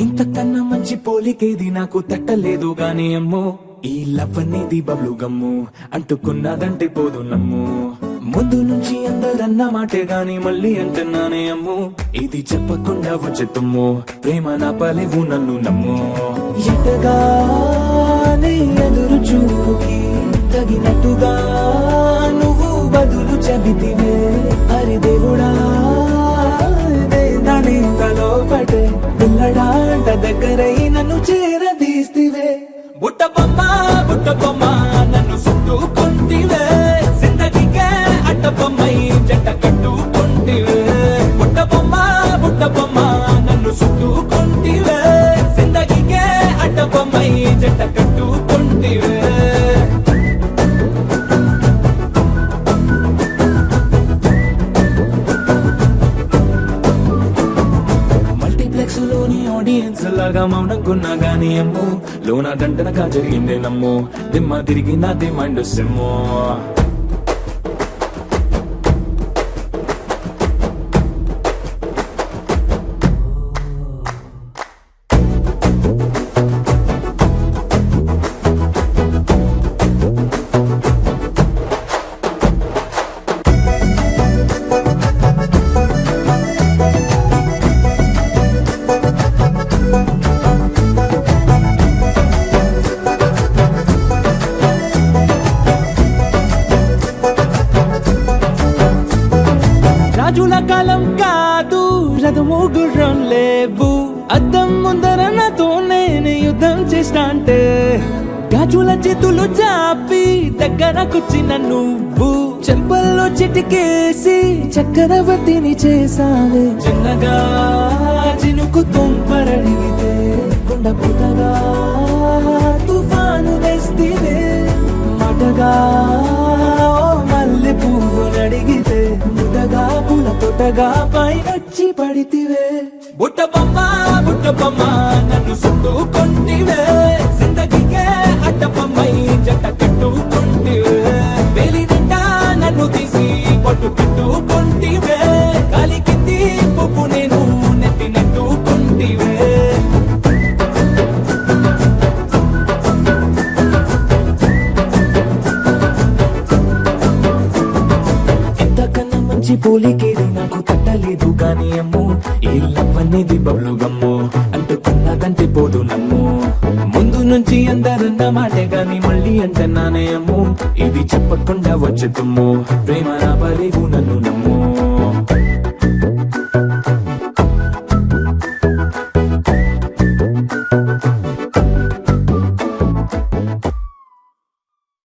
ఇంతకన్నా మంచి పోలికేది నాకు తట్టలేదు గాని అమ్మో, ఈ లవ్ అనేది బబ్లు గమ్ము అంటుకున్నదంటే పోదు నమ్ము. ముందు నుంచి అందరన్న మాటే గాని మళ్ళీ అంటున్నానే అమ్ము, ఇది చెప్పకుండా వచ్చే తుమ్ము, ప్రేమ నా పలేవు నన్ను నమ్ము. ఎటగానే ఎదురు చూపుకి తగినట్టుగా నువ్వు బదులు చెబితివే, అరి దేవుడా దాని తలో పటే పిల్లడాంట దగ్గరై నన్ను చేరదీస్తివే. బుట్ట బొమ్మ నన్ను చుట్టుకుంటివే, జిందగీకే అట్ట బొమ్మై జంట కట్టుకుంటివే. బుట్ట బొమ్మ నన్ను చుట్టుకుంటివే, జిందగీకే అట్ట బొమ్మై జంట కట్టుకుంటివే. లోని ఆడియన్స్ లాగా మౌనంకున్నా గానీ అమ్ము, లోన గంటనగా జరిగిందే నమ్ము, దిమ్మ తిరిగి నాదే మైండ్ సిమ్ము. రాజుల కాలం కాదు, రథము గుర్రం లేవు, అద్దం ముందర నాతో నేను యుద్ధం చేస్తా అంటే, గాజుల చేతులు చాపి దగ్గరకొచ్చిన నువ్వు, చెంపల్లో చిటికేసి చక్రవర్తిని చేసావే. చిన్నగా చినుకు తుంపరడిగితే కొండ పుటగా తుఫాను తెస్తివే, మాటగా మల్లె పువ్వు నడిగితే ముదగా పూల తోటగా పైనొచ్చి పడితివే. బుట్ట బొమ్మ నన్ను చుట్టుకుంటివే, జిందగీకే అట్ట బొమ్మై జంట కట్టుకుంటివే. వేలి నిండా నన్ను తీసి పట్టు పెట్టుకుంటివే, కాలి కింది పువ్వు నేను నెత్తి నెట్టుకుంటివే. పోలికేది నాకు తట్టలేదు గాని అమ్ము, ఈ లవ్ అనేది బబ్లు గమ్ము అంటుకున్నదంటే పోదు నమ్ము. ముందు నుంచి అందరన్న మాటే గాని మళ్ళీ అంటున్నానే అమ్ము, ఇది చెప్పకుండా వచ్చే తుమ్ము, ప్రేమ నా పలేవు నన్ను నమ్ము.